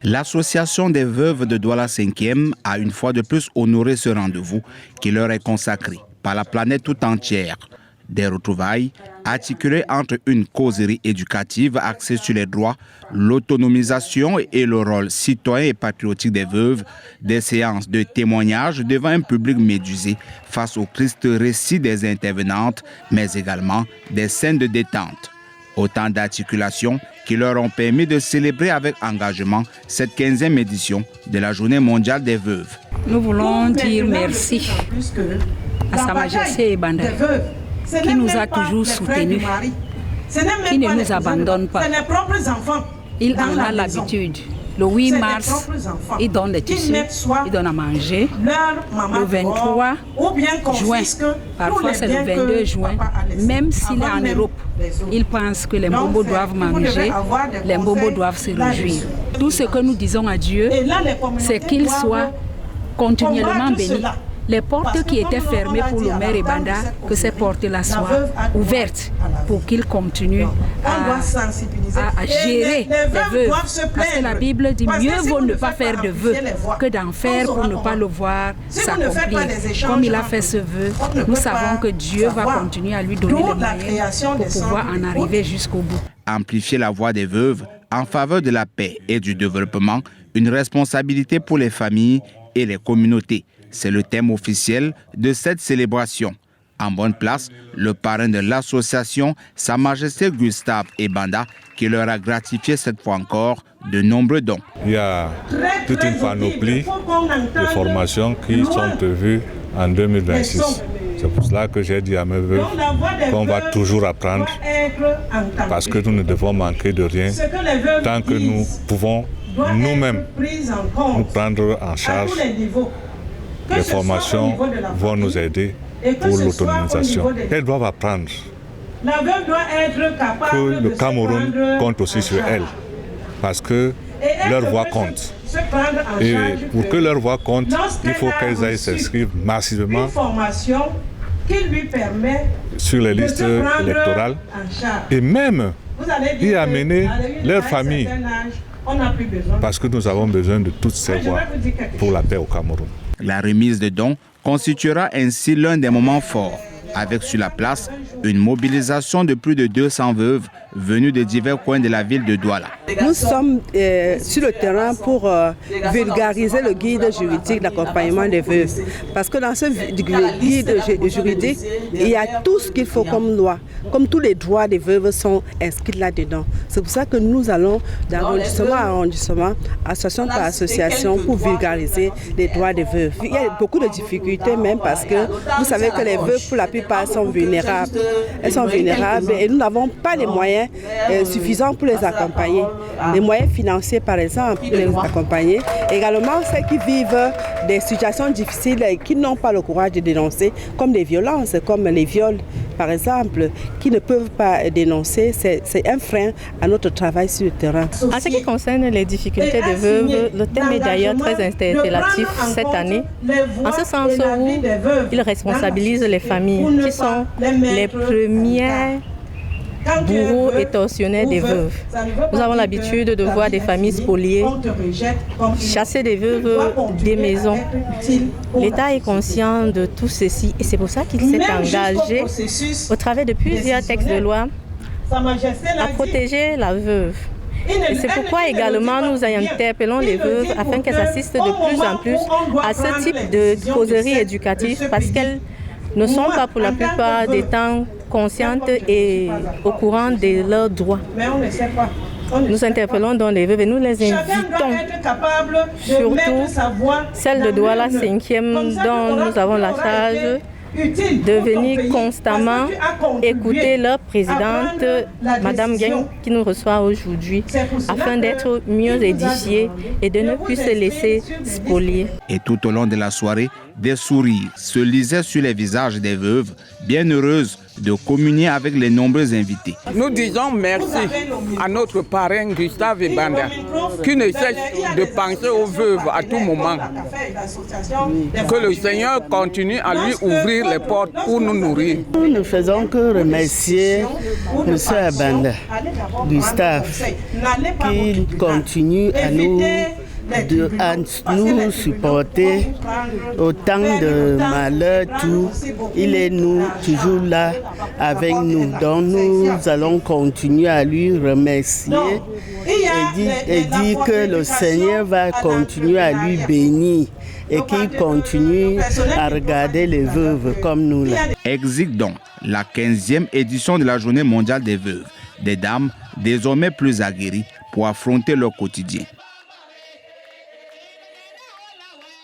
L'association des veuves de Douala 5e a une fois de plus honoré ce rendez-vous qui leur est consacré par la planète tout entière. Des retrouvailles articulées entre une causerie éducative axée sur les droits, l'autonomisation et le rôle citoyen et patriotique des veuves, des séances de témoignages devant un public médusé face au triste récit des intervenantes, mais également des scènes de détente. Autant d'articulations qui leur ont permis de célébrer avec engagement cette 15e édition de la Journée mondiale des veuves. Nous voulons dire merci à Sa Majesté Ebanda, qui nous a toujours soutenus, qui ne nous abandonne pas. Il en a l'habitude. Le 8 mars, il donne des tissus, il donne à manger. Le 23 juin, parfois c'est le 22 juin, même s'il est en Europe, il pense que les mbombo doivent manger, les mbombo doivent se réjouir. Tout ce que nous disons à Dieu, c'est qu'il soit continuellement béni. Les portes qui étaient fermées pour le maire Ebanda, que ces portes-là soient ouvertes pour qu'il continue à gérer les veuves. Parce que la Bible dit mieux vaut ne pas faire de vœux que d'en faire pour ne pas le voir s'accomplir. Comme il a fait ce vœu, nous savons que Dieu va continuer à lui donner les moyens pour pouvoir en arriver jusqu'au bout. Amplifier la voix des veuves en faveur de la paix et du développement, une responsabilité pour les familles et les communautés. C'est le thème officiel de cette célébration. En bonne place, le parrain de l'association, Sa Majesté Gustave Ebanda, qui leur a gratifié cette fois encore de nombreux dons. Il y a toute une panoplie de formations qui sont prévues en 2026. C'est pour cela que j'ai dit à mes vœux qu'on va toujours apprendre, parce que nous ne devons manquer de rien tant que nous pouvons nous-mêmes nous prendre en charge. Les formations vont nous aider pour l'autonomisation. Elles doivent apprendre que le Cameroun compte aussi sur elles, parce que leur voix compte. Et pour que leur voix compte, il faut qu'elles aillent s'inscrire massivement sur les listes électorales et même y amener leur famille, parce que nous avons besoin de toutes ces voix pour la paix au Cameroun. La remise de dons constituera ainsi l'un des moments forts, avec sur la place une mobilisation de plus de 200 veuves venues de divers coins de la ville de Douala. Nous sommes sur le terrain pour vulgariser le guide juridique d'accompagnement des veuves. Parce que dans ce guide juridique, il y a tout ce qu'il faut comme loi. Comme tous les droits des veuves sont inscrits là-dedans. C'est pour ça que nous allons d'arrondissement à arrondissement, association par association, pour vulgariser les droits des veuves. Il y a beaucoup de difficultés même parce que vous savez que les veuves, pour la plupart, sont vulnérables. Elles sont vulnérables et nous n'avons pas les moyens suffisants pour les accompagner. Les moyens financiers, par exemple, pour les accompagner. Également, ceux qui vivent des situations difficiles et qui n'ont pas le courage de dénoncer, comme des violences, comme les viols, par exemple, qui ne peuvent pas dénoncer, c'est un frein à notre travail sur le terrain. En ce qui concerne les difficultés des veuves, le thème est d'ailleurs très interpellatif cette année, en ce sens où il responsabilise les familles, qui sont les premières bourreaux et tortionnaires des veuves. Nous avons l'habitude de voir des familles spoliées, chasser des veuves des maisons. L'État est conscient de tout ceci et c'est pour ça qu'il s'est engagé, au travers de plusieurs textes de loi, à protéger la veuve. Et c'est pourquoi également nous interpellons les veuves afin qu'elles assistent de plus en plus à ce type de causerie éducative, parce qu'elles ne sont pas pour la plupart des temps conscientes et au courant de leurs droits. Nous interpellons donc les veuves et nous les invitons, surtout celles de Douala 5e dont nous avons la charge, de venir constamment écouter leur présidente, Madame Gagne, qui nous reçoit aujourd'hui, afin d'être mieux édifiés et de ne plus se laisser spolier. Et tout au long de la soirée, des sourires se lisaient sur les visages des veuves, bien heureuses de communier avec les nombreux invités. Nous disons merci à notre parrain Gustave Ebanda qui ne cesse de penser aux veuves à tout moment. Que le Seigneur continue à lui ouvrir les portes pour nous nourrir. Nous ne faisons que remercier M. Ebanda, Gustave, qui continue à nous supporter au temps de malheur, tout. Il est toujours là avec nous. Donc nous allons continuer à lui remercier et dire que le Seigneur va continuer à lui bénir et qu'il continue à regarder les veuves comme nous là. Exit donc la 15e édition de la Journée mondiale des veuves, des dames désormais plus aguerries pour affronter leur quotidien.